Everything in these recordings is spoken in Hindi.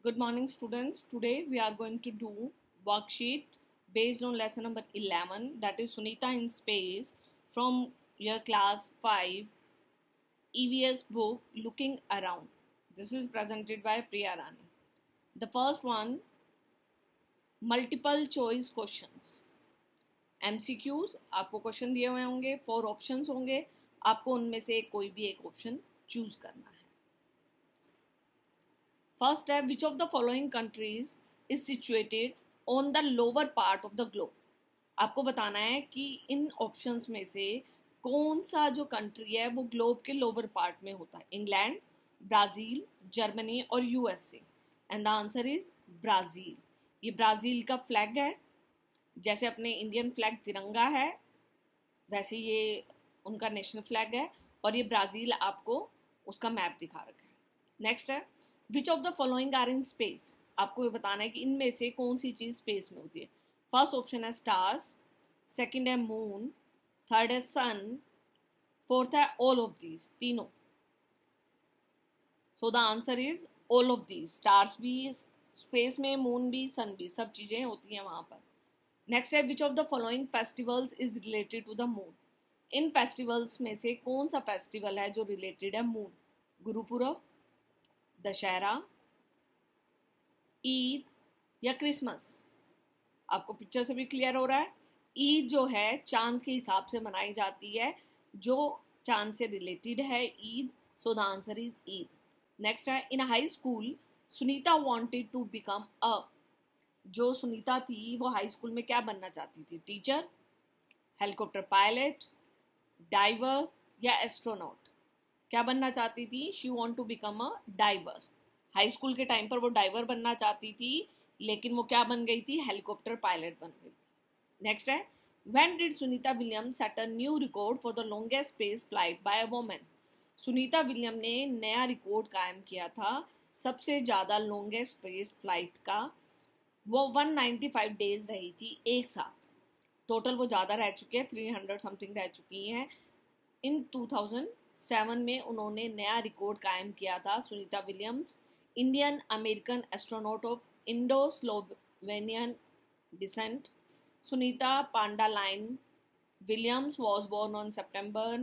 Good morning, students. Today we are going to do worksheet based on lesson number 11, that is Sunita in Space, from your class 5 EVS book Looking Around. This is presented by Priya Rani. The first one, multiple choice questions. MCQs, आपको क्वेश्चन दिए हुए होंगे, 4 ऑप्शंस होंगे, आपको उनमें से कोई भी एक ऑप्शन चूज करना है. First है, which of the following countries is situated on the lower part of the globe? आपको बताना है कि इन ऑप्शंस में से कौन सा जो कंट्री है वो ग्लोब के लोअर पार्ट में होता है. इंग्लैंड, ब्राज़ील, जर्मनी और USA. And the answer is Brazil. ये ब्राज़ील का फ्लैग है. जैसे अपने इंडियन फ्लैग तिरंगा है वैसे ये उनका नेशनल फ्लैग है और ये ब्राज़ील आपको उसका मैप दिखा रखा है. नेक्स्ट है, which of the following are in space. आपको ये बताना है कि इनमें से कौन सी चीज़ स्पेस में होती है. फर्स्ट ऑप्शन है स्टार्स, सेकंड है मून, थर्ड है सन, फोर्थ है ऑल ऑफ दीज, तीनों. सो the answer is all of these. Stars भी स्पेस में, मून भी, सन भी, सब चीज़ें होती हैं वहाँ पर. नेक्स्ट है, which of the following festivals is related to the moon. इन फेस्टिवल्स में से कौन सा फेस्टिवल है जो रिलेटेड है मून. गुरुपुरब, दशहरा, ईद या क्रिसमस. आपको पिक्चर से भी क्लियर हो रहा है. ईद जो है चांद के हिसाब से मनाई जाती है, जो चांद से रिलेटेड है Eid. So the answer is Eid. Next है, in high school Sunita wanted to become a. जो सुनीता थी वो हाई स्कूल में क्या बनना चाहती थी. टीचर, हेलीकॉप्टर पायलट, डाइवर या एस्ट्रोनॉट. क्या बनना चाहती थी. She want to become a diver. High school के टाइम पर वो डाइवर बनना चाहती थी, लेकिन वो क्या बन गई थी. हेलीकॉप्टर पायलट बन गई थी. नेक्स्ट है, when did Sunita William set a new record for the longest space flight by a woman. Sunita William ने नया रिकॉर्ड कायम किया था सबसे ज़्यादा लॉन्गेस्ट स्पेस फ्लाइट का. वो 195 डेज रही थी एक साथ. टोटल वो ज़्यादा रह चुकी है, 300 समथिंग रह चुकी हैं. इन 2007 में उन्होंने नया रिकॉर्ड कायम किया था. Sunita Williams, Indian American astronaut of Indo Slovenian descent. Sunita पांडालाइन विलियम्स वॉज बोर्न ऑन सितंबर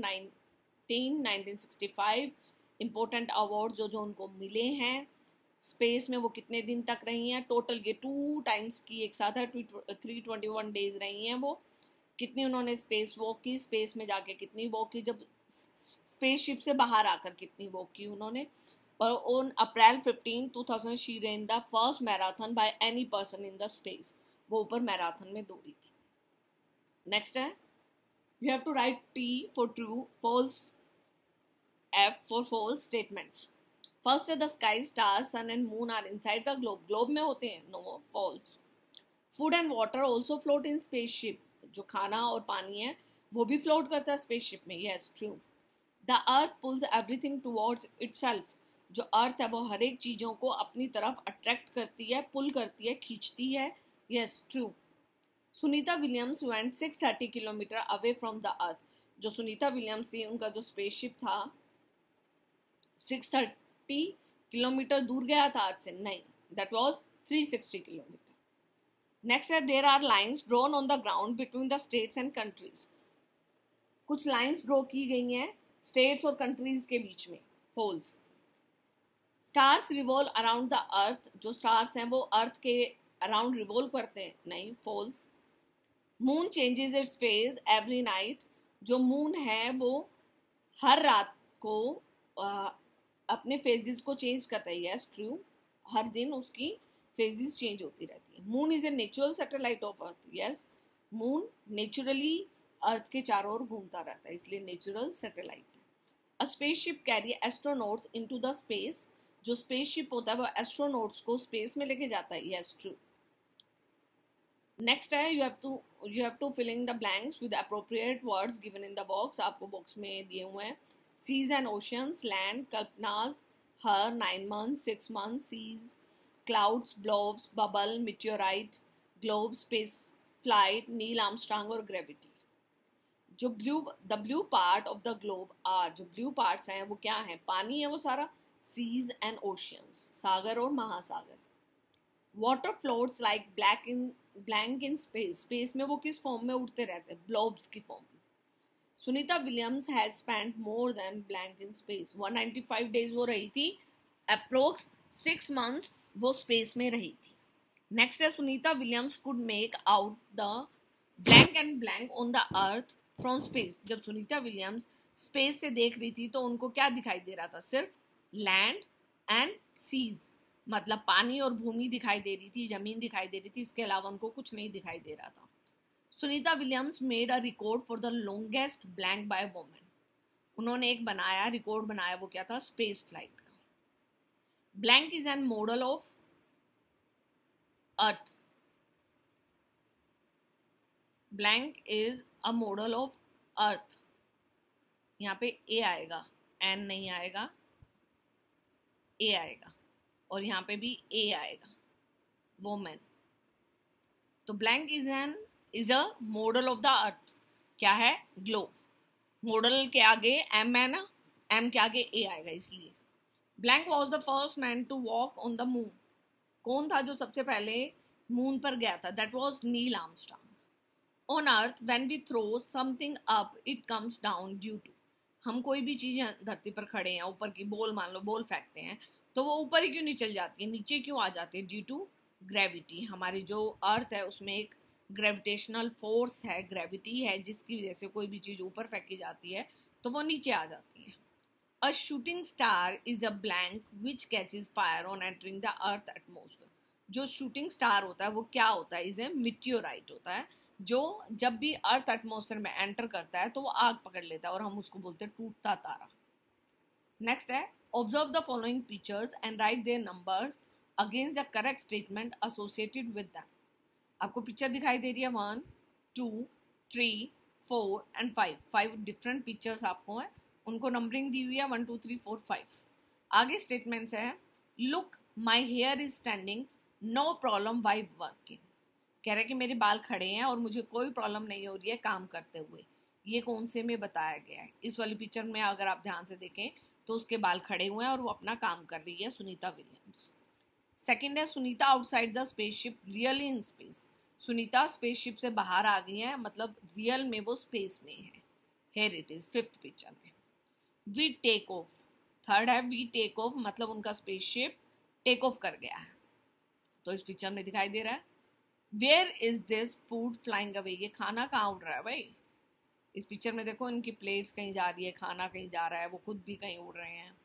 1965. इम्पोर्टेंट अवार्ड जो उनको मिले हैं. स्पेस में वो कितने दिन तक रही हैं. टोटल ये 2 टाइम्स की एक साथ है, 321 डेज रही हैं वो. कितनी उन्होंने स्पेस वॉक की, स्पेस में जाके कितनी वॉक की, जब स्पेसशिप से बाहर आकर कितनी वॉक की उन्होंने. और on April 15, 2000 she ran the first marathon by any person in the space. वो ऊपर मैराथन में दौड़ी थी. नेक्स्ट है, you have to write T for true, false F for false statements. First है, the sky, stars, sun and moon are inside the globe. Globe में होते हैं. No, false. Food and water also float in spaceship. जो खाना और पानी है वो भी फ्लोट करता है स्पेसशिप में. Yes, true. The earth pulls everything towards itself. जो अर्थ है वो हर एक चीज़ों को अपनी तरफ अट्रैक्ट करती है, पुल करती है, खींचती है. Yes, true. Sunita Williams went 630 kilometre away from the earth. जो सुनीता विलियम्स थी उनका जो स्पेसशिप था 630 किलोमीटर दूर गया था अर्थ से. नहीं, दैट वाज 360 किलोमीटर. नेक्स्ट है, there are lines drawn on the ground between the states and countries. कुछ लाइंस ड्रॉ की गई हैं स्टेट्स और कंट्रीज के बीच में. False. Stars revolve around the earth. जो स्टार्स हैं वो अर्थ के अराउंड रिवॉल्व करते हैं. नहीं, false. Moon changes its phase every night. जो मून है वो हर रात को अपने फेजेस को चेंज करता है. Yes, true. हर दिन उसकी फेजेस चेंज होती रहती है. Moon is a natural satellite of earth. Yes, moon naturally earth के चारों ओर घूमता रहता है, इसलिए नेचुरल सैटेलाइट है. अ spaceship carry astronauts into the space. जो स्पेसशिप होता है वो एस्ट्रोनॉट्स को स्पेस में लेके जाता है. Yes, true. नेक्स्ट है, you have to fill in the blanks with appropriate words given in the box. आपको बॉक्स में दिए हुए हैं. Seas and oceans, land, Kalpana's, her, 9 months, 6 months, seas, clouds, blobs, bubble, meteorite, globe, space flight, Neil Armstrong और ग्रेविटी. जो the blue part of the globe are. जो ब्लू पार्ट्स हैं वो क्या है. पानी है वो सारा. सीज एंड ओशियंस, सागर और महासागर. Water floats like blank in space, space में वो किस फॉर्म में उड़ते रहते हैं, ब्लॉब्स की फॉर्म में। Sunita Williams has spent more than blank in space, 195 days वो रही थी, अप्रोक्स 6 months वो स्पेस में रही थी। नेक्स्ट है Sunita Williams could make out the blank and blank on the earth from space. जब सुनीता विलियम्स स्पेस से देख रही थी तो उनको क्या दिखाई दे रहा था, सिर्फ लैंड एंड सीज, मतलब पानी और भूमि दिखाई दे रही थी, जमीन दिखाई दे रही थी, इसके अलावा उनको कुछ नहीं दिखाई दे रहा था। Sunita Williams made a record for the longest blank by woman, उन्होंने एक रिकॉर्ड बनाया, वो क्या था, स्पेस फ्लाइट का। Blank is an model of earth, blank is a model of earth, यहाँ पे ए आएगा, एन नहीं आएगा, ए आएगा, और यहाँ पे भी ए आएगा, वोमेन। तो blank is a model of the earth, क्या है, ग्लोब। मॉडल के आगे एम है ना, एम के आगे ए आएगा इसलिए। Blank was the first man to walk on the moon, कौन था जो सबसे पहले मून पर गया था, that was Neil Armstrong. On earth when we throw something up it comes down due to, हम कोई भी चीज धरती पर खड़े हैं, ऊपर की बॉल, मान लो बॉल फेंकते हैं, तो वो ऊपर ही क्यों नहीं चल जाती है, नीचे क्यों आ जाती है, ड्यू टू ग्रेविटी। हमारी जो अर्थ है उसमें एक ग्रेविटेशनल फोर्स है, ग्रेविटी है, जिसकी वजह से कोई भी चीज ऊपर फेंकी जाती है तो वो नीचे आ जाती है। A shooting star is a blank which catches fire on entering the earth atmosphere, जो शूटिंग स्टार होता है वो क्या होता है, इज ए मिटियोराइट होता है, जो जब भी अर्थ एटमोसफेयर में एंटर करता है तो वो आग पकड़ लेता है और हम उसको बोलते हैं टूटता तारा। नेक्स्ट है observe the following pictures and write their numbers against the correct statement associated with them. आपको पिक्चर दिखाई दे रही है 1, 2, 3, 4 एंड 5 डिफरेंट पिक्चर्स आपको है, उनको नंबरिंग दी हुई है 1, 2, 3, 4, 5। आगे स्टेटमेंट्स है, look my hair is standing, no problem why working, कह रहे हैं कि मेरे बाल खड़े हैं और मुझे कोई प्रॉब्लम नहीं हो रही है काम करते हुए। ये कौन से में बताया गया है, इस वाली पिक्चर में अगर आप ध्यान से देखें तो उसके बाल खड़े हुए हैं और वो अपना काम कर रही है सुनीता विलियम्स। सेकेंड है Sunita outside the spaceship really in space, Sunita spaceship से बाहर आ गई है, मतलब रियल में वो स्पेस में है। Hair it is fifth picture में। वी टेक ऑफ, थर्ड है वी टेक ऑफ, मतलब उनका स्पेसशिप टेक ऑफ कर गया है, तो इस पिक्चर में दिखाई दे रहा है। Where is this food flying away, ये खाना कहाँ उड़ रहा है भाई, इस पिक्चर में देखो इनकी प्लेट्स कहीं जा रही है, खाना कहीं जा रहा है, वो खुद भी कहीं उड़ रहे हैं।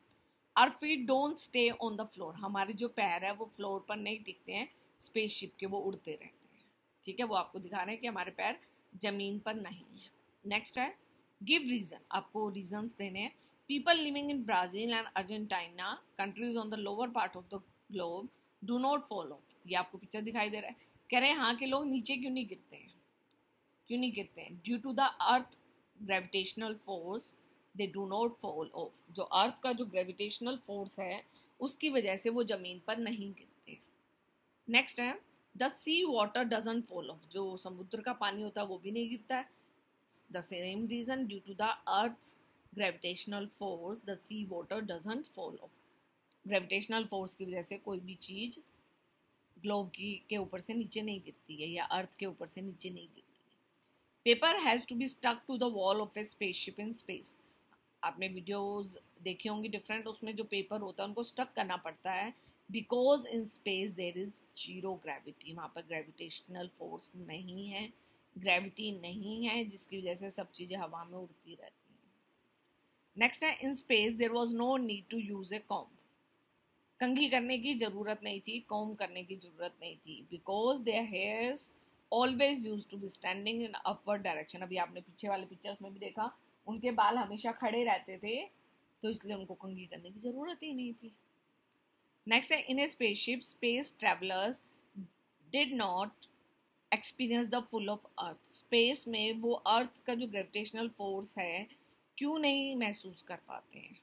Our feet don't stay on the floor, हमारे जो पैर है वो फ्लोर पर नहीं टिकते हैं, स्पेसशिप के वो उड़ते रहते हैं, ठीक है, वो आपको दिखा रहे हैं कि हमारे पैर जमीन पर नहीं है। नेक्स्ट है गिव रीजन, आपको रीजंस देने हैं। People living in Brazil and Argentina countries on the lower part of the globe do not fall of, ये आपको पिक्चर दिखाई दे रहा है, कह रहे हैं यहाँ के लोग नीचे क्यों नहीं गिरते हैं, क्यों नहीं गिरते हैं, due to the earth gravitational force they do not fall off, जो अर्थ का जो ग्रेविटेशनल फोर्स है उसकी वजह से वो जमीन पर नहीं गिरते। नेक्स्ट है the sea water doesn't fall off, जो समुद्र का पानी होता है वो भी नहीं गिरता है, the same reason due to the earth's gravitational force the sea water doesn't fall off, gravitational force की वजह से कोई भी चीज ग्लोब के ऊपर से नीचे नहीं गिरती है या अर्थ के ऊपर से नीचे नहीं गिरती है। Paper has to be stuck to the wall of a spaceship in space, आपने वीडियोस देखी होंगी डिफरेंट, उसमें जो पेपर होता है उनको स्टक करना पड़ता है, because in space there is zero gravity, वहाँ पर ग्रेविटेशनल फोर्स नहीं है, ग्रेविटी नहीं है, जिसकी वजह से सब चीज़ें हवा में उड़ती रहती हैं। नेक्स्ट है in space there was no need to use a comb, कंघी करने की जरूरत नहीं थी, कॉम्ब करने की जरूरत नहीं थी, because their hairs always use to be standing in upward direction, अभी आपने पीछे वाले पिक्चर्स में भी देखा उनके बाल हमेशा खड़े रहते थे, तो इसलिए उनको कंघी करने की जरूरत ही नहीं थी। नेक्स्ट है in a spaceship space travellers did not experience the pull of earth, space में वो अर्थ का जो ग्रेविटेशनल फोर्स है क्यों नहीं महसूस कर पाते हैं,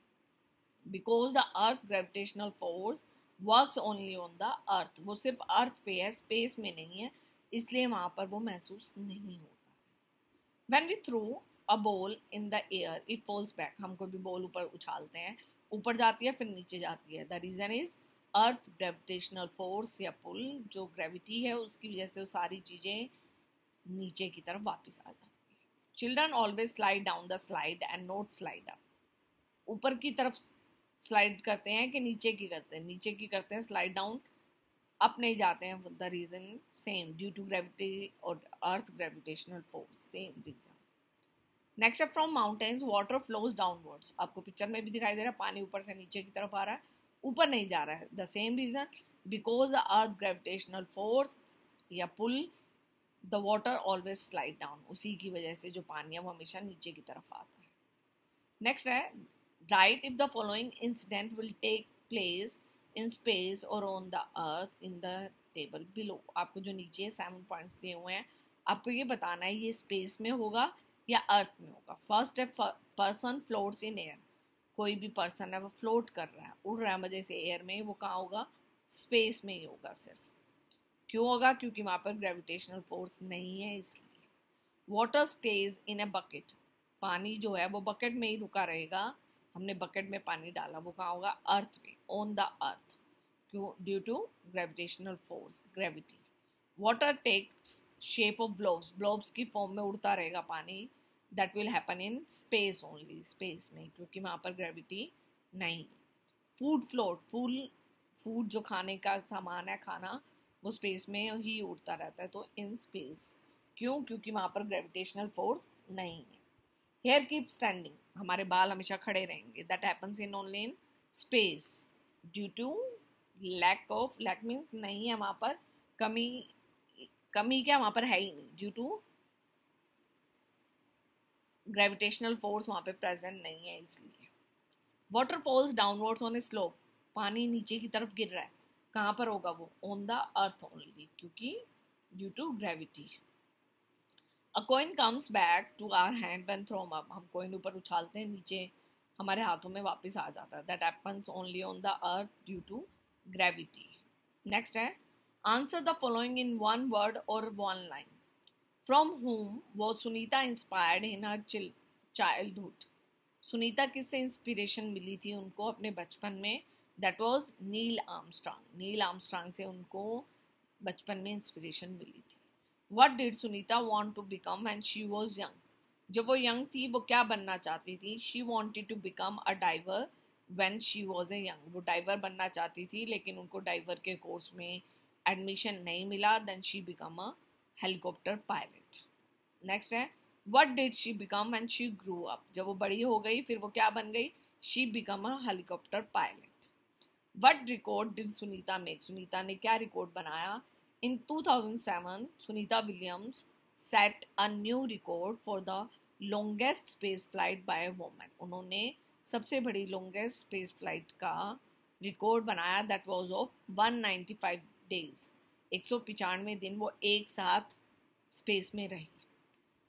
because the earth gravitational force works only on the अर्थ, वो सिर्फ अर्थ पे है, स्पेस में नहीं है, इसलिए वहाँ पर वो महसूस नहीं होता। When we throw a ball in the air it falls back, हम कोई भी बॉल ऊपर उछालते हैं ऊपर जाती है फिर नीचे जाती है, the reason is earth gravitational force या पुल, जो ग्रेविटी है उसकी वजह से वो सारी चीज़ें नीचे की तरफ वापस आ जाती है। Children always slide down the slide and not slide up. ऊपर की तरफ स्लाइड करते हैं कि नीचे की करते हैं? नीचे की करते हैं, स्लाइड डाउन अप नहीं जाते हैं। The reason same, due to gravity और earth gravitational force, same reason. Next है from mountains water flows downwards. आपको पिक्चर में भी दिखाई दे रहा है, पानी ऊपर से नीचे की तरफ आ रहा है, ऊपर नहीं जा रहा है। The same reason, because the earth gravitational force या pull, the water always slide down. उसी की वजह से जो पानी है वो हमेशा नीचे की तरफ आता है। नेक्स्ट है right if the following incident will take place in space और on the earth in the table below. आपको जो नीचे 7 पॉइंट्स दिए हुए हैं, आपको ये बताना है ये स्पेस में होगा या अर्थ में होगा। फर्स्ट है पर्सन फ्लोट्स इन एयर। कोई भी पर्सन है वो फ्लोट कर रहा है, उड़ रहा है मजे से एयर में, वो कहाँ होगा? स्पेस में ही होगा सिर्फ। क्यों होगा? क्योंकि वहाँ पर ग्रेविटेशनल फोर्स नहीं है, इसलिए। Water stage in a bucket. पानी जो है वो बकेट में ही रुका रहेगा। हमने बकेट में पानी डाला, वो कहाँ होगा? अर्थ पे, ऑन द अर्थ। क्यों? Due to gravitational force, gravity. Water takes shape of blobs. Blobs की फॉर्म में उड़ता रहेगा पानी। That will happen in space only, space में, क्योंकि वहाँ पर ग्रेविटी नहीं। Food float. फूड जो खाने का सामान है, खाना, वो स्पेस में ही उड़ता रहता है, तो इन स्पेस। क्यों? क्योंकि वहाँ पर ग्रेविटेशनल फोर्स नहीं है। Hair keep standing. हमारे बाल हमेशा खड़े रहेंगे। That happens in only in space due to lack means नहीं है वहाँ पर, कमी क्या वहाँ पर है ही नहीं, ड्यू टू ग्रेविटेशनल फोर्स वहाँ पे प्रेजेंट नहीं है, इसलिए। Water falls downwards on A slope. पानी नीचे की तरफ गिर रहा है, कहाँ पर होगा वो? ऑन द अर्थ ओनली, क्योंकि due to gravity. A coin comes back to our hand when thrown up. हम कॉइन ऊपर उछालते हैं, नीचे हमारे हाथों में वापस आ जाता है। That happens only on the earth due to gravity. Next है answer the following in one word और one line. From whom was Sunita inspired in her childhood. Sunita किससे इंस्पिरेशन मिली थी उनको अपने बचपन में? That was Neil Armstrong. Neil Armstrong से उनको बचपन में इंस्पिरेशन मिली थी। What did Sunita want to become when she was young. जब वो यंग थी वो क्या बनना चाहती थी? She wanted to become a diver when she was a young. वो डाइवर बनना चाहती थी, लेकिन उनको डाइवर के कोर्स में एडमिशन नहीं मिला। Then she become a helicopter pilot. Next है what did she become when she grew up. जब वो बड़ी हो गई फिर वो क्या बन गई? She become a helicopter pilot. What record did Sunita make. Sunita ने क्या रिकॉर्ड बनाया? In 2007 Sunita Williams set a new record for the longest space flight by a woman. उन्होंने सबसे बड़ी लॉन्गेस्ट स्पेस फ्लाइट का रिकॉर्ड बनाया। That was of 195 days. 195 दिन वो एक साथ स्पेस में रही।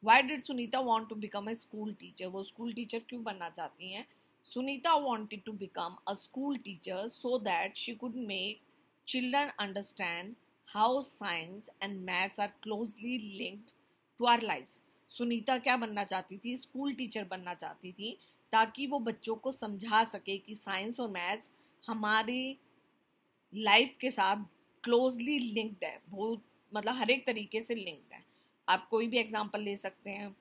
Why did Sunita want to become a school teacher. वो स्कूल टीचर क्यों बनना चाहती हैं? Sunita wanted to become a school teacher so that she could make children understand how science and maths are closely linked to our lifes. Sunita क्या बनना चाहती थी? स्कूल टीचर बनना चाहती थी, ताकि वो बच्चों को समझा सके कि साइंस और मैथ्स हमारी लाइफ के साथ क्लोजली लिंक्ड है, बहुत मतलब हर एक तरीके से लिंक्ड है। आप कोई भी एग्जांपल ले सकते हैं।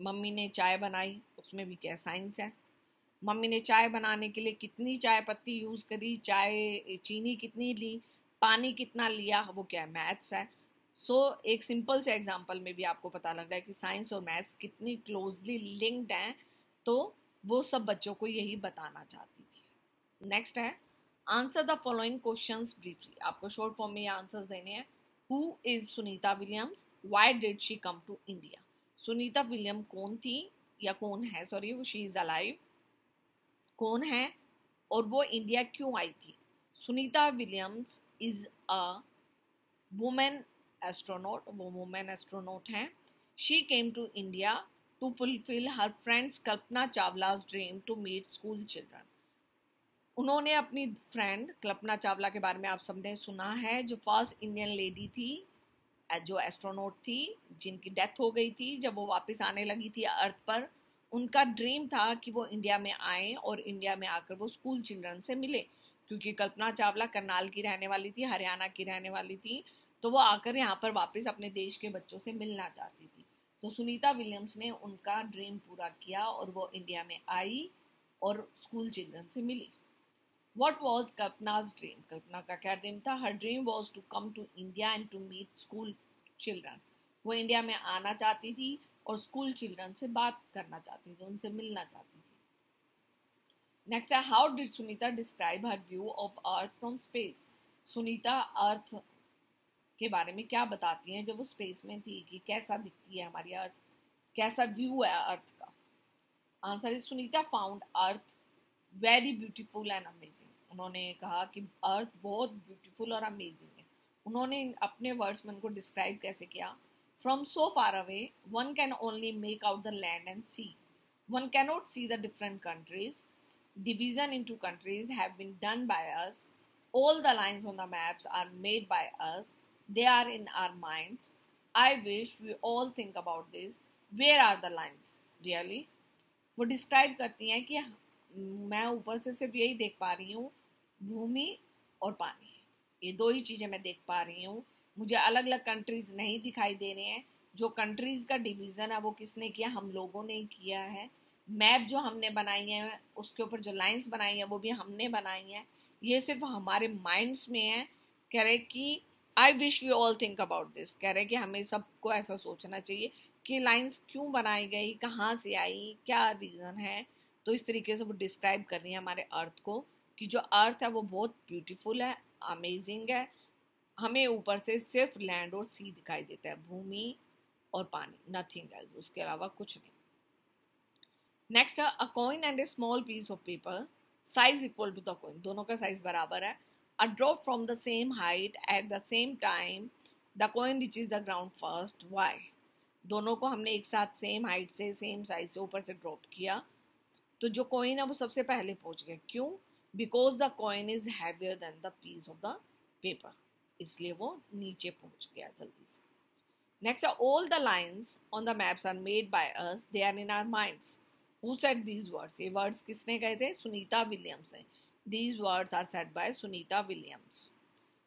मम्मी ने चाय बनाई, उसमें भी क्या साइंस है। मम्मी ने चाय बनाने के लिए कितनी चाय पत्ती यूज़ करी, चाय चीनी कितनी ली, पानी कितना लिया, वो क्या है? मैथ्स है। एक सिंपल से एग्जांपल में भी आपको पता लग रहा है कि साइंस और मैथ्स कितनी क्लोजली लिंक्ड हैं। तो वो सब बच्चों को यही बताना चाहती थी। नेक्स्ट है answer the following questions briefly. आपको शॉर्ट फॉर्म में ये आंसर्स देने हैं। Who is Sunita Williams? Why did she come to India? Sunita William कौन थी या कौन है, सॉरी, वो शी इज अलाइव, कौन है, और वो इंडिया क्यों आई थी? Sunita Williams is a women astronaut. वो वुमेन एस्ट्रोनॉट हैं। She came to India to fulfil her friends Kalpana Chawla's dream to meet school children. उन्होंने अपनी फ्रेंड कल्पना चावला के बारे में आप सबने सुना है, जो फर्स्ट इंडियन लेडी थी, जो एस्ट्रोनॉट थी, जिनकी डेथ हो गई थी जब वो वापस आने लगी थी अर्थ पर। उनका ड्रीम था कि वो इंडिया में आए और इंडिया में आकर वो स्कूल चिल्ड्रन से मिले। क्योंकि कल्पना चावला करनाल की रहने वाली थी, हरियाणा की रहने वाली थी, तो वो आकर यहाँ पर वापस अपने देश के बच्चों से मिलना चाहती थी। तो सुनीता विलियम्स ने उनका ड्रीम पूरा किया और वो इंडिया में आई और स्कूल चिल्ड्रन से मिली। What was Kalpana's dream? कल्पना का क्या ड्रीम था? Her dream was to come to India and to meet school children. वो इंडिया में आना चाहती थी और स्कूल चिल्ड्रन से बात करना चाहती थी, उनसे मिलना चाहती थी। नेक्स्ट है, how did Sunita describe her view of earth from space? Sunita earth के बारे में क्या बताती हैं जब वो स्पेस में थी, कि कैसा दिखती है हमारी अर्थ, कैसा व्यू है अर्थ का? Answer is Sunita found earth very beautiful and amazing. उन्होंने कहा कि अर्थ बहुत ब्यूटीफुल और अमेजिंग है। उन्होंने अपने वर्ड्स में उनको डिस्क्राइब कैसे किया? From so far away one can only make out the land and sea, one cannot see the different countries, division into countries have been done by us, all the lines on the maps are made by us, they are in our minds, I wish we all think about this, where are the lines really? वो डिस्क्राइब करती हैं कि मैं ऊपर से सिर्फ यही देख पा रही हूँ, भूमि और पानी, ये दो ही चीज़ें मैं देख पा रही हूँ, मुझे अलग अलग कंट्रीज नहीं दिखाई दे रहे हैं। जो कंट्रीज का डिवीज़न है वो किसने किया? हम लोगों ने किया है। मैप जो हमने बनाई है उसके ऊपर जो लाइंस बनाई हैं वो भी हमने बनाई हैं। ये सिर्फ हमारे माइंड्स में है। कह रहे कि I wish we all think about this, कह रहे कि हमें सबको ऐसा सोचना चाहिए कि लाइंस क्यों बनाई गई, कहाँ से आई, क्या रीज़न है। तो इस तरीके से वो डिस्क्राइब कर रही है हमारे अर्थ को कि जो अर्थ है वो बहुत ब्यूटीफुल है, अमेजिंग है। हमें ऊपर से सिर्फ लैंड और सी दिखाई देता है, भूमि और पानी, नथिंग एल्स, उसके अलावा कुछ नहीं। Next, a coin and a small piece of paper, size equal to the coin, दोनों का साइज बराबर है। A drop from the same height at the same time, the coin reaches the ground first, why? दोनों को हमने एक साथ सेम हाइट से, सेम साइज से ऊपर से ड्रॉप किया, तो जो कॉइन है वो सबसे पहले पहुंच गया। क्यों? Because the coin is heavier than the piece of the paper, इसलिए वो नीचे पहुंच गया जल्दी से। Next, all the lines on the maps are made by us, they are in our minds. Who said these words? ये वर्ड्स किसने कहे थे? सुनीता विलियम्स ने। These words are said by Sunita Williams.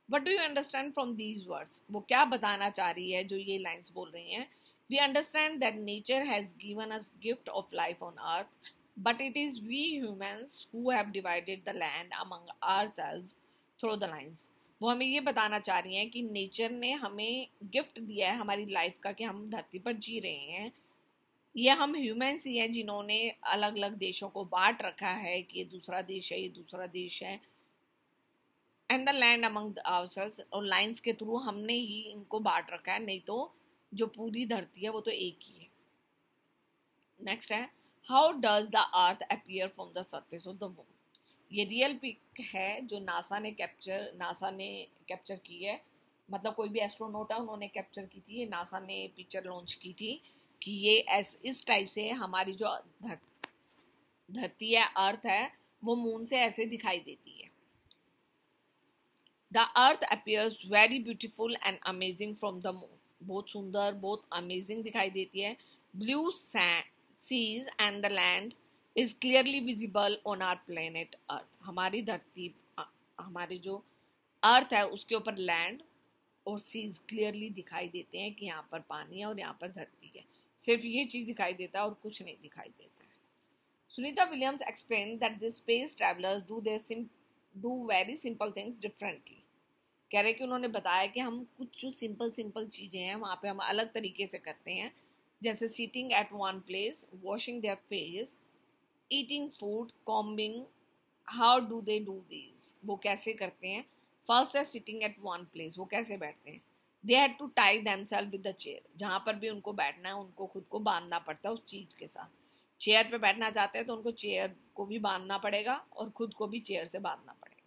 What do you understand from these words? वो क्या बताना चाह रही है जो ये लाइन्स बोल रही हैं? We understand that nature has given us gift of life on earth, but it is we humans who have divided the land among ourselves through the lines. वो हमें ये बताना चाह रही हैं कि नेचर ने हमें गिफ्ट दिया है हमारी लाइफ का, कि हम धरती पर जी रहे हैं। ये हम ह्यूमंस ही हैं जिन्होंने अलग अलग देशों को बांट रखा है कि ये दूसरा देश है, ये दूसरा देश है। And the land among ourselves, और लाइंस के थ्रू हमने ही इनको बांट रखा है, नहीं तो जो पूरी धरती है वो तो एक ही है। नेक्स्ट है, how does the earth appear from the surface of the moon? ये रियल पिक है जो नासा ने कैप्चर की है, मतलब कोई भी एस्ट्रोनॉट है उन्होंने कैप्चर की थी, ये नासा ने पिक्चर लॉन्च की थी कि ये इस टाइप से हमारी जो धरती है, अर्थ है, वो मून से ऐसे दिखाई देती है। The earth appears very beautiful and amazing from the moon, बहुत सुंदर, बहुत अमेजिंग दिखाई देती है। Blue seas and the land is clearly visible on our planet earth. हमारी धरती, हमारी जो अर्थ है उसके ऊपर लैंड और सीज क्लियरली दिखाई देते हैं कि यहाँ पर पानी है और यहाँ पर धरती है। सिर्फ ये चीज़ दिखाई देता है और कुछ नहीं दिखाई देता है। Sunita Williams explain that the space travellers do very simple things differently. कह रहे कि उन्होंने बताया कि हम कुछ जो सिंपल चीज़ें हैं वहाँ पे हम अलग तरीके से करते हैं, जैसे sitting at one place, washing their face, eating food, combing. How do they do these? वो कैसे करते हैं? फर्स्ट है सिटिंग एट वन प्लेस, वो कैसे बैठते हैं? They had to tie themselves with the chair, जहाँ पर भी उनको बैठना है उनको खुद को बांधना पड़ता है उस चीज़ के साथ। चेयर पे बैठना चाहते हैं तो उनको चेयर को भी बांधना पड़ेगा और खुद को भी चेयर से बांधना पड़ेगा।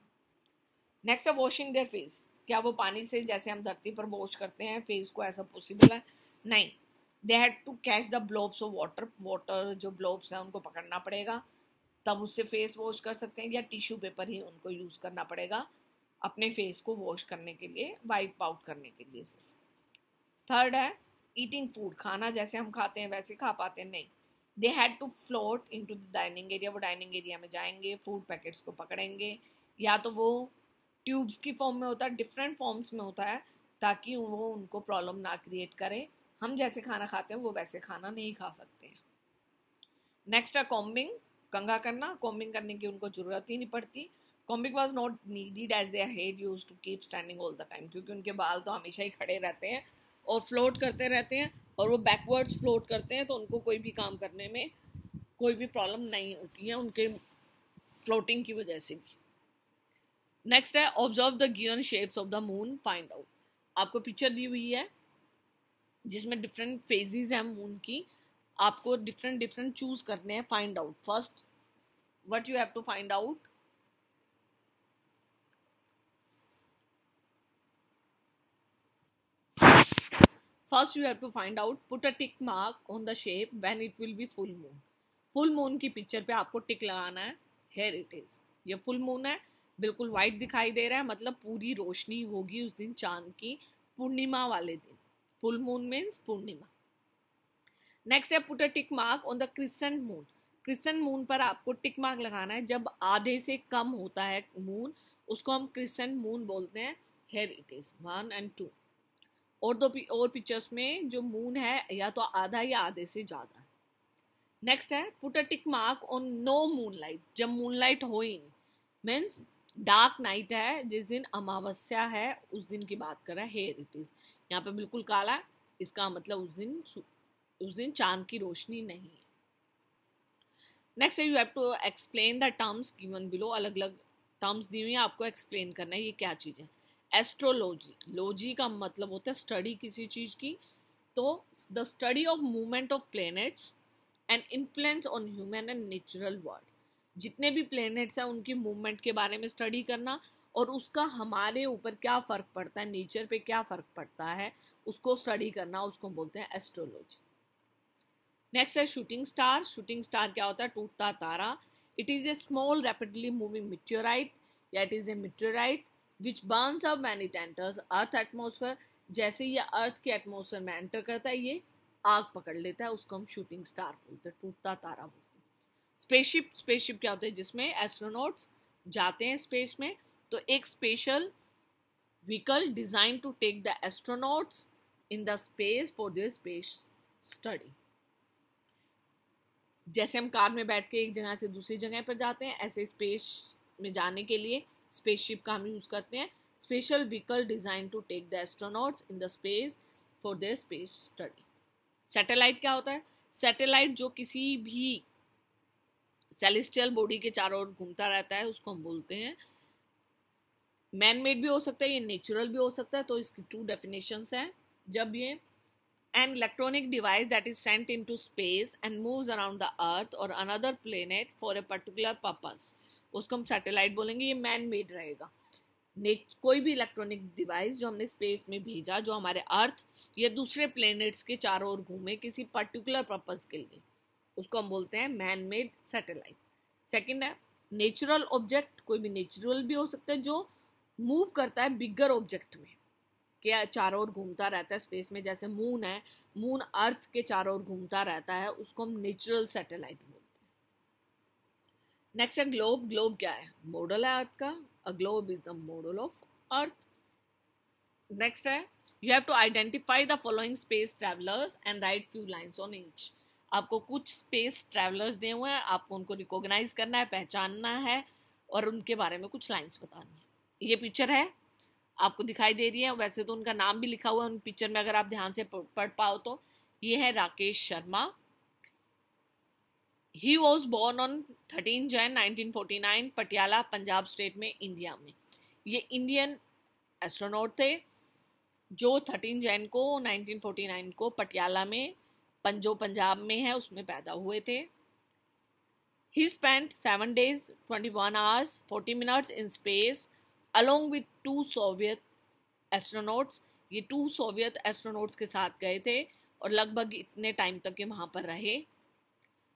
नेक्स्ट है वॉशिंग देयर फेस। क्या वो पानी से जैसे हम धरती पर वॉश करते हैं फेस को, ऐसा पॉसिबल है? नहीं। They had to catch the blobs of water जो ब्लोब्स हैं उनको पकड़ना पड़ेगा, तब उससे फेस वॉश कर सकते हैं, या टिश्यू पेपर ही उनको यूज़ करना पड़ेगा अपने फेस को वॉश करने के लिए, वाइप आउट करने के लिए सिर्फ। थर्ड है ईटिंग फूड, खाना जैसे हम खाते हैं वैसे खा पाते हैं? नहीं। They had to float into the dining area, वो डाइनिंग एरिया में जाएंगे, फूड पैकेट्स को पकड़ेंगे, या तो वो ट्यूब्स की फॉर्म में होता है, डिफरेंट फॉर्म्स में होता है, ताकि वो उनको प्रॉब्लम ना क्रिएट करे। हम जैसे खाना खाते हैं वो वैसे खाना नहीं खा सकते हैं। नेक्स्ट है कॉम्बिंग, कंघा करना। कॉम्बिंग करने की उनको जरूरत ही नहीं पड़ती। Combing was not needed as their head used to keep standing all the time, क्योंकि उनके बाल तो हमेशा ही खड़े रहते हैं और फ्लोट करते रहते हैं, और वो बैकवर्ड्स फ्लोट करते हैं, तो उनको कोई भी काम करने में कोई भी प्रॉब्लम नहीं होती है उनके फ्लोटिंग की वजह से भी। नेक्स्ट है observe the given shapes of the moon, find out. आपको पिक्चर दी हुई है जिसमें डिफरेंट फेजेस हैं मून की, आपको डिफरेंट डिफरेंट चूज करने हैं। Find out, first what you have to find out, first you have to find out, put a tick mark on the shape when it will be full moon. Full moon की पिक्चर पे आपको टिक लगाना है। हेयर इट इज, ये फुल मून है, बिल्कुल वाइट दिखाई दे रहा है, मतलब पूरी रोशनी होगी उस दिन चांद की, पूर्णिमा वाले दिन। फुल मून मीन्स पूर्णिमा। नेक्स्ट है put a tick mark on the crescent moon. Crescent moon पर आपको टिक मार्क लगाना है, जब आधे से कम होता है मून उसको हम क्रिसेंट मून बोलते हैं। Here it is 1 and 2। और दो और पिक्चर्स में जो मून है या तो आधा या आधे से ज्यादा। नेक्स्ट है put a tick mark on no moonlight, जब मूनलाइट हो ही नहीं, मीन्स डार्क नाइट है, जिस दिन अमावस्या है उस दिन की बात कर रहा है। हेयर इट इज, यहाँ पे बिल्कुल काला, इसका मतलब उस दिन चांद की रोशनी नहीं है। Next you have to explain the terms given below. अलग अलग टर्म्स दी हुई है, आपको एक्सप्लेन करना है ये क्या चीज़ है। एस्ट्रोलॉजी, लॉजी का मतलब होता है स्टडी किसी चीज़ की, तो the study of movement of planets and influence on human and natural world. जितने भी प्लैनेट्स हैं उनकी मूवमेंट के बारे में स्टडी करना, और उसका हमारे ऊपर क्या फ़र्क पड़ता है, नेचर पे क्या फ़र्क पड़ता है, उसको स्टडी करना, उसको बोलते हैं एस्ट्रोलॉजी। नेक्स्ट है शूटिंग स्टार। शूटिंग स्टार क्या होता है, टूटता तारा। It is a small rapidly moving meteorite, या it is a meteorite which burns up when it enters earth atmosphere. जैसे ये अर्थ के एटमॉस्फेयर में एंटर करता है ये आग पकड़ लेता है, उसको हम शूटिंग स्टार बोलते हैं, टूटता तारा बोलते हैं। स्पेसशिप, स्पेसशिप क्या होता है, जिसमें एस्ट्रोनॉट्स जाते हैं स्पेस में, तो एक special vehicle design to take the astronauts in the space for their space study. जैसे हम कार में बैठ के एक जगह से दूसरी जगह पर जाते हैं, ऐसे स्पेस में जाने के लिए स्पेसशिप का हम यूज करते हैं। Special vehicle design to take the astronauts in the space for their space study. Satellite क्या होता है, सैटेलाइट जो किसी भी सेलेस्टियल बॉडी के चारों ओर घूमता रहता है उसको हम बोलते हैं। मैन मेड भी हो सकता है, ये नेचुरल भी हो सकता है, तो इसकी 2 डेफिनेशंस हैं। जब ये an electronic device that is sent into space and moves around the earth or another planet for a particular purpose, उसको हम सैटेलाइट बोलेंगे। ये मैन मेड रहेगा। कोई भी इलेक्ट्रॉनिक डिवाइस जो हमने स्पेस में भेजा, जो हमारे अर्थ या दूसरे प्लेनेट्स के चारों ओर घूमे किसी पर्टिकुलर पर्पज के लिए, उसको हम बोलते हैं मैन मेड सैटेलाइट। सेकेंड है नेचुरल ऑब्जेक्ट। कोई भी नेचुरल भी हो सकता है जो मूव करता है बिगर ऑब्जेक्ट में, के चारों ओर घूमता रहता है स्पेस में। जैसे मून है, मून अर्थ के चारों ओर घूमता रहता है, उसको हम नेचुरल सैटेलाइट बोलते हैं। नेक्स्ट है ग्लोब। ग्लोब क्या है, मॉडल है अर्थ का। A globe is the model of earth. Next है you have to identify the following space travellers and write few lines on each. आपको कुछ स्पेस ट्रैवलर्स दिए हुए हैं, आपको उनको रिकॉग्नाइज करना है, पहचानना है, और उनके बारे में कुछ लाइंस बतानी है। ये पिक्चर है, आपको दिखाई दे रही है, वैसे तो उनका नाम भी लिखा हुआ है उन पिक्चर में, अगर आप ध्यान से पढ़ पाओ तो। ये है Rakesh Sharma. He was born on 13 Jan 1949 Patiala, Punjab state में, इंडिया में। ये इंडियन एस्ट्रोनॉट थे जो 13 Jan को 1949 को पटियाला में, जो पंजाब में है, उसमें पैदा हुए थे। He spent 7 days 21 hours 40 minutes in space along with 2 Soviet astronauts. ये 2 सोवियत एस्ट्रोनॉट्स के साथ गए थे और लगभग इतने टाइम तक ये वहाँ पर रहे।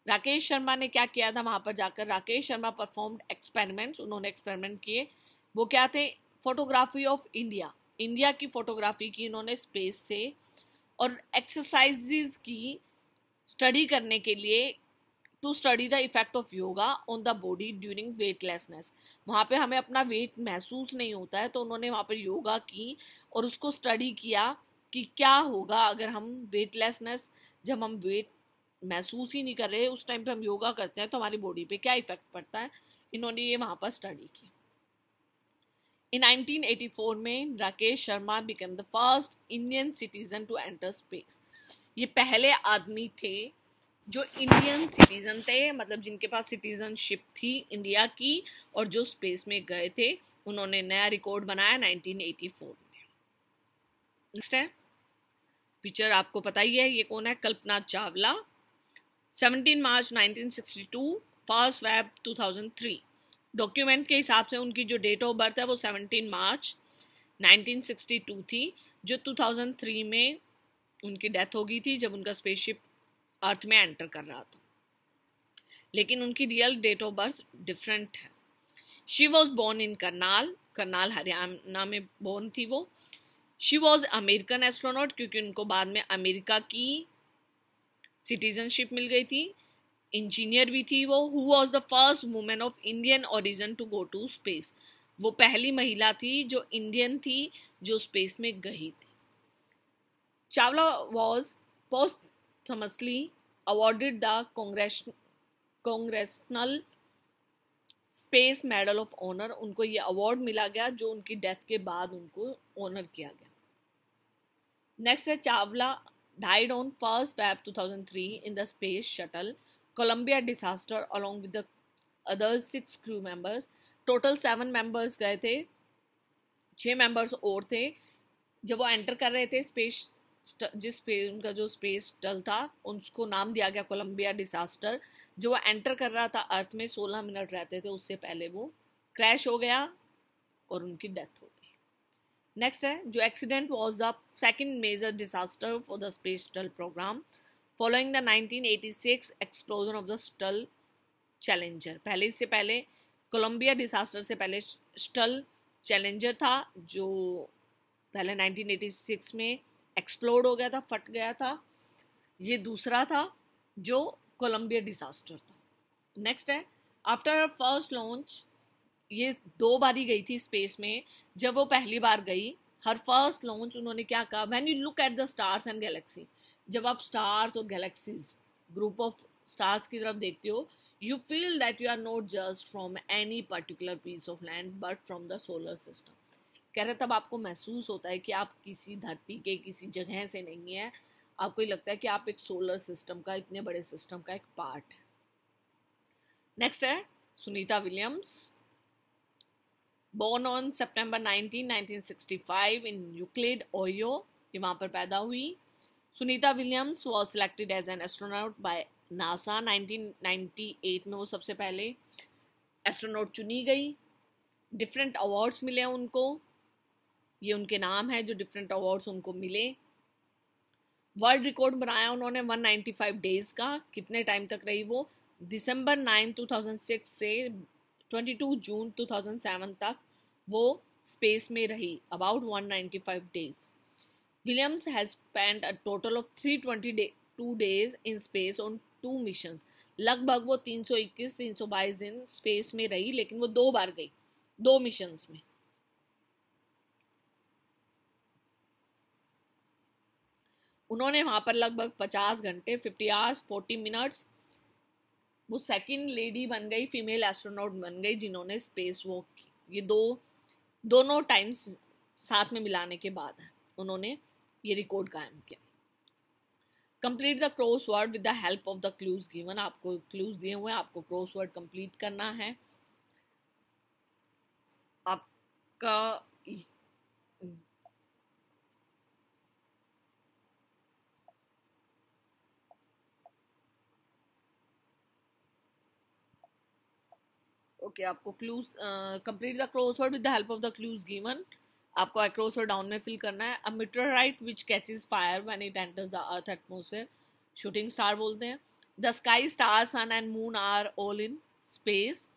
राकेश शर्मा ने क्या किया था वहाँ पर जाकर, राकेश शर्मा परफॉर्म्ड एक्सपेरिमेंट्स। उन्होंने एक्सपेरिमेंट किए, वो क्या थे, फोटोग्राफी ऑफ इंडिया, इंडिया की फोटोग्राफी की इन्होंने स्पेस से, और एक्सरसाइजेज की स्टडी करने के लिए to study the effect of yoga on the body during weightlessness. वहाँ पे हमें अपना वेट महसूस नहीं होता है, तो उन्होंने वहाँ पर योगा की और उसको स्टडी किया कि क्या होगा अगर हम वेटलेसनेस, जब हम वेट महसूस ही नहीं कर रहे उस टाइम पे हम योगा करते हैं तो हमारी बॉडी पे क्या इफेक्ट पड़ता है। इन्होंने ये वहाँ पर स्टडी की। In 1984 में Rakesh Sharma became the first Indian citizen to enter space। ये पहले आदमी थे जो इंडियन सिटीजन थे, मतलब जिनके पास सिटीजनशिप थी इंडिया की और जो स्पेस में गए थे। उन्होंने नया रिकॉर्ड बनाया 1984 में। नेक्स्ट है पिक्चर, आपको पता ही है ये कौन है, कल्पना चावला। 17 मार्च 1962, 1 फेब 2003। डॉक्यूमेंट के हिसाब से उनकी जो डेट ऑफ बर्थ है वो 17 मार्च 1962 थी, जो 2003 में उनकी डेथ हो गई थी जब उनका स्पेसशिप अर्थ में एंटर कर रहा था। लेकिन उनकी real date of birth different है। She was born in Karnal Haryana में बोर्न थी वो। शी वॉज अमेरिकन एस्ट्रोनॉट, क्योंकि उनको बाद में अमेरिका की सिटीजनशिप मिल गई थी। इंजीनियर भी थी वो। Who was the first women of Indian origin to go to space. वो पहली महिला थी जो इंडियन थी जो स्पेस में गई थी। Chawla was posthumously awarded the Congressional Space Medal of Honor। उनको ये अवार्ड मिला गया जो उनकी डेथ के बाद उनको ऑनर किया गया। नेक्स्ट है Chawla died on 1 Feb 2003 in the space shuttle Columbia disaster along with the other 6 crew members। Total 7 members गए थे, 6 मेंबर्स और थे। जब वो एंटर कर रहे थे स्पेस, उनका जो स्पेस शटल था उसको नाम दिया गया कोलंबिया डिसास्टर। जो वो एंटर कर रहा था अर्थ में 16 मिनट रहते थे उससे पहले वो क्रैश हो गया और उनकी डेथ हो गई। नेक्स्ट है जो accident was the second major disaster for the space shuttle programme following the 1986 explosion of the shuttle Challenger. पहले इससे पहले कोलंबिया डिसास्टर से पहले शटल चैलेंजर था जो पहले 1986 में एक्सप्लोड हो गया था, फट गया था। ये दूसरा था जो कोलंबिया डिसास्टर था। नेक्स्ट है आफ्टर फर्स्ट लॉन्च, ये 2 बार ही गई थी स्पेस में। जब वो पहली बार गई, हर फर्स्ट लॉन्च उन्होंने क्या कहा, when you look at the stars and Galaxy. जब आप स्टार्स और गैलेक्सीज, ग्रुप ऑफ स्टार्स की तरफ देखते हो, you feel that you are not just from any particular piece of land but from the solar system. कह रहे तब आपको महसूस होता है कि आप किसी धरती के किसी जगह से नहीं है, आपको ये लगता है कि आप एक सोलर सिस्टम का, इतने बड़े सिस्टम का एक पार्ट है। नेक्स्ट है Sunita Williams, born on September 19, 1965 in Euclid Ohio. ये वहाँ पर पैदा हुई। Sunita Williams was selected as an astronaut by NASA. 1998 में वो सबसे पहले एस्ट्रोनॉट चुनी गई। डिफरेंट अवार्ड्स मिले उनको, ये उनके नाम है जो डिफरेंट अवार्ड्स उनको मिले। वर्ल्ड रिकॉर्ड बनाया उन्होंने 195 डेज का। कितने टाइम तक रही वो, दिसंबर 9, 2006 से 22 जून 2007 तक वो स्पेस में रही, about 195 days. Williams has spent a total of 322 days in space on 2 missions. लगभग वो 321-322 दिन स्पेस में रही, लेकिन वो 2 बार गई, 2 मिशंस में। उन्होंने वहां पर लगभग 50 घंटे 50 आवर्स 40 मिनट्स, वो सेकंड लेडी बन गई, फीमेल एस्ट्रोनॉट बन गई जिन्होंने स्पेस वॉक की। ये दोनों टाइम्स साथ में मिलाने के बाद है उन्होंने ये रिकॉर्ड कायम किया। Complete the crossword with the help of the clues given. आपको क्लूज दिए हुए हैं, आपको क्रॉसवर्ड कंप्लीट करना है। आपका ओके आपको clues complete the crossword with the help of the clues given. आपको क्रॉसवर्ड डाउन में फिल करना है। A meteorite which catches fire when it enters the earth atmosphere, shooting star बोलते हैं। The sky, star, sun and moon are all in space.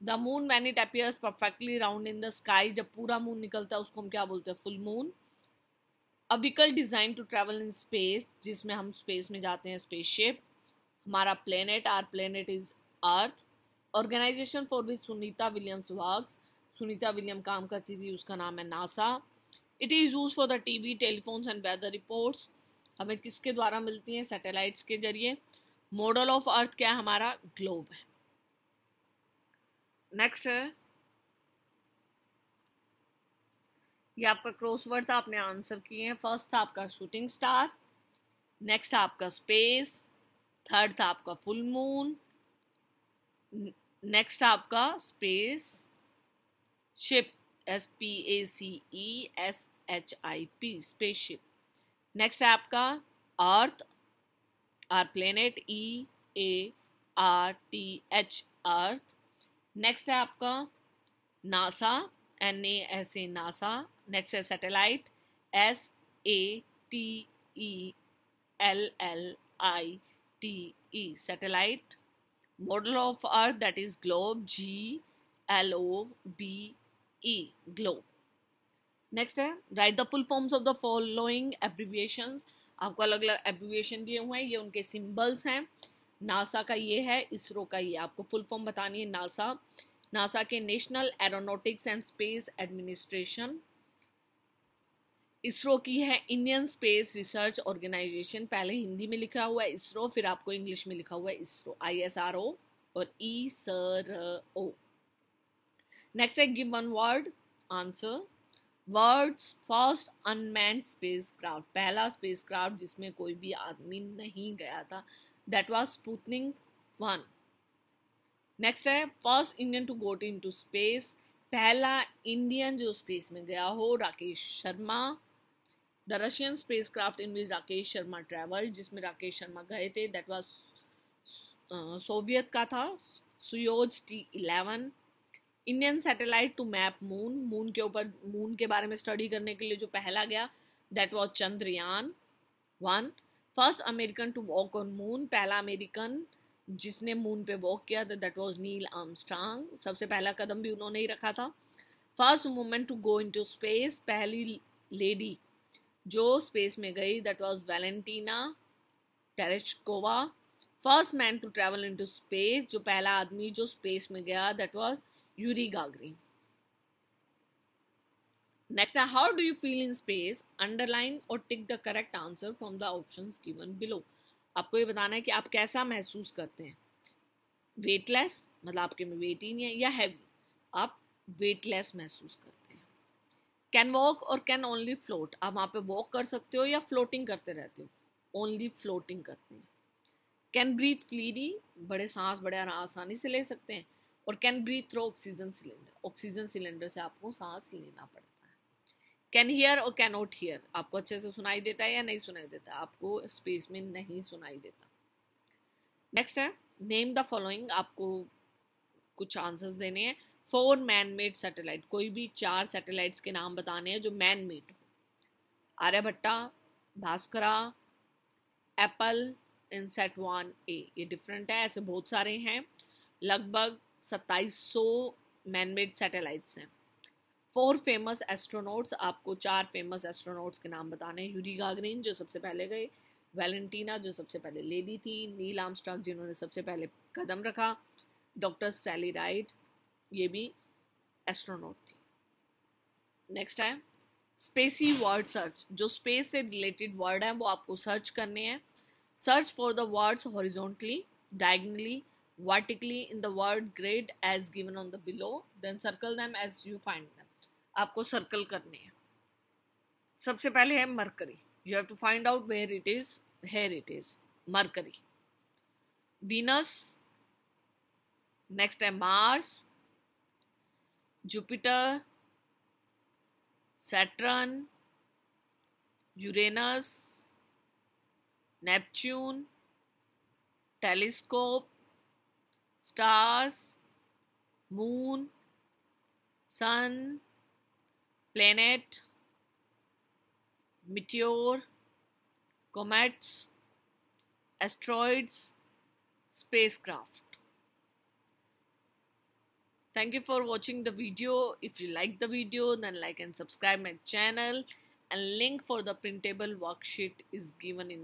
The moon when it appears perfectly round in the sky, जब पूरा मून निकलता है उसको हम क्या बोलते हैं, full moon. A vehicle design to travel in space, जिसमें हम स्पेस में जाते हैं, स्पेसशिप। हमारा planet, our planet is earth. Organisation for which Sunita Williams works, Sunita William काम करती थी, उसका नाम है NASA. It is use for the TV, telephones and weather reports, हमें किसके द्वारा मिलती हैं, सैटेलाइट्स के जरिए। मॉडल ऑफ अर्थ क्या है हमारा, ग्लोब है। नेक्स्ट है, ये आपका क्रॉसवर्ड था, आपने आंसर किए हैं। फर्स्ट था आपका शूटिंग स्टार, नेक्स्ट था आपका स्पेस, थर्ड था आपका फुल मून, नेक्स्ट था आपका space ship, SPACESHIP, spaceship. Next है आपका earth, our planet, EARTH, earth. Next है आपका नासा, NASA, नासा। नेक्स्ट है satellite, SATELLITE, satellite. Model of earth that is globe, GLOBE, globe. Next है right the full forms of the following abbreviations, आपको अलग अलग एब्रिविएशन दिए हुए हैं, ये उनके सिंबल्स हैं। नासा का ये है, इसरो का ये, आपको फुल फॉर्म बतानी है। नासा, नासा के national aeronautics and space administration. ISRO की है इंडियन स्पेस रिसर्च ऑर्गेनाइजेशन, पहले हिंदी में लिखा हुआ है इसरो, फिर आपको इंग्लिश में लिखा हुआ है इसरो, ISRO और ISRO। नेक्स्ट है give one word answer. Words first unmanned spacecraft, पहला स्पेसक्राफ्ट जिसमें कोई भी आदमी नहीं गया था, दैट वाज स्पुतनिक 1। नेक्स्ट है first Indian to go into space, पहला इंडियन जो स्पेस में गया हो, Rakesh Sharma. The Russian spacecraft in which Rakesh Sharma travel, जिसमें राकेश शर्मा गए थे, दैट वाज सोवियत का था, Soyuz T11। Indian satellite to map moon, moon के ऊपर, मून के बारे में स्टडी करने के लिए जो पहला गया, that was Chandrayaan 1। First American to walk on moon, पहला अमेरिकन जिसने मून पे वॉक किया था, दैट वाज नील आर्मस्ट्रांग, सबसे पहला कदम भी उन्होंने ही रखा था। First women to go into space, पहली लेडी जो स्पेस में गई, that was Valentina Tereshkova. First man to travel into space, जो पहला आदमी जो स्पेस में गया, that was Yuri Gagarin. Next है how do you feel in space, underline और tick the correct answer from the options given below. आपको ये बताना है कि आप कैसा महसूस करते हैं। वेटलेस, मतलब आपके में वेट ही नहीं है, या हैवी, आप वेटलेस महसूस करते हैं। कैन वॉक और कैन ओनली फ्लोट, आप वहाँ पे वॉक कर सकते हो या फ्लोटिंग करते रहते हो, ओनली फ्लोटिंग करते हैं। कैन ब्रीथ फ्रीली, बड़े सांस बड़े आसानी से ले सकते हैं। और can breathe through oxygen cylinder, oxygen cylinder से आपको सांस लेना पड़ता है। कैन हियर और कैन नॉट हियर, आपको अच्छे से सुनाई देता है या नहीं सुनाई देता, आपको स्पेस में नहीं सुनाई देता। नेक्स्ट है नेम द फॉलोइंग, आपको कुछ आंसर्स देने हैं। 4 मैन मेड सैटेलाइट, कोई भी 4 सैटेलाइट्स के नाम बताने हैं जो मैन मेड हो। आर्यभट्टा, भास्करा, एप्पल, इनसेट 1A, ये डिफरेंट है, ऐसे बहुत सारे हैं, लगभग 2700 मैनमेड सैटेलाइट्स हैं। 4 फेमस एस्ट्रोनॉट्स, आपको 4 फेमस एस्ट्रोनॉट्स के नाम बताने हैं। यूरी गागरिन जो सबसे पहले गए, वैलेंटीना जो सबसे पहले लेडी थी, नील आर्मस्ट्रांग जिन्होंने सबसे पहले कदम रखा, डॉक्टर सैली राइट ये भी एस्ट्रोनॉट थी। नेक्स्ट है स्पेसी वर्ड सर्च, जो स्पेस से रिलेटेड वर्ड है वो आपको सर्च करने हैं। Search for the words horizontally, diagonally, vertically in the word grid as given on the below, then circle them as you find them, आपको सर्कल करने हैं। सबसे पहले है mercury, you have to find out where it is, here it is, Mercury. Venus, next है Mars, Jupiter, Saturn, Uranus, Neptune, telescope, stars, moon, sun, planet, meteor, comets, asteroids, spacecraft. Thank you for watching the video. If you like the video, then like and subscribe my channel, and link for the printable worksheet is given in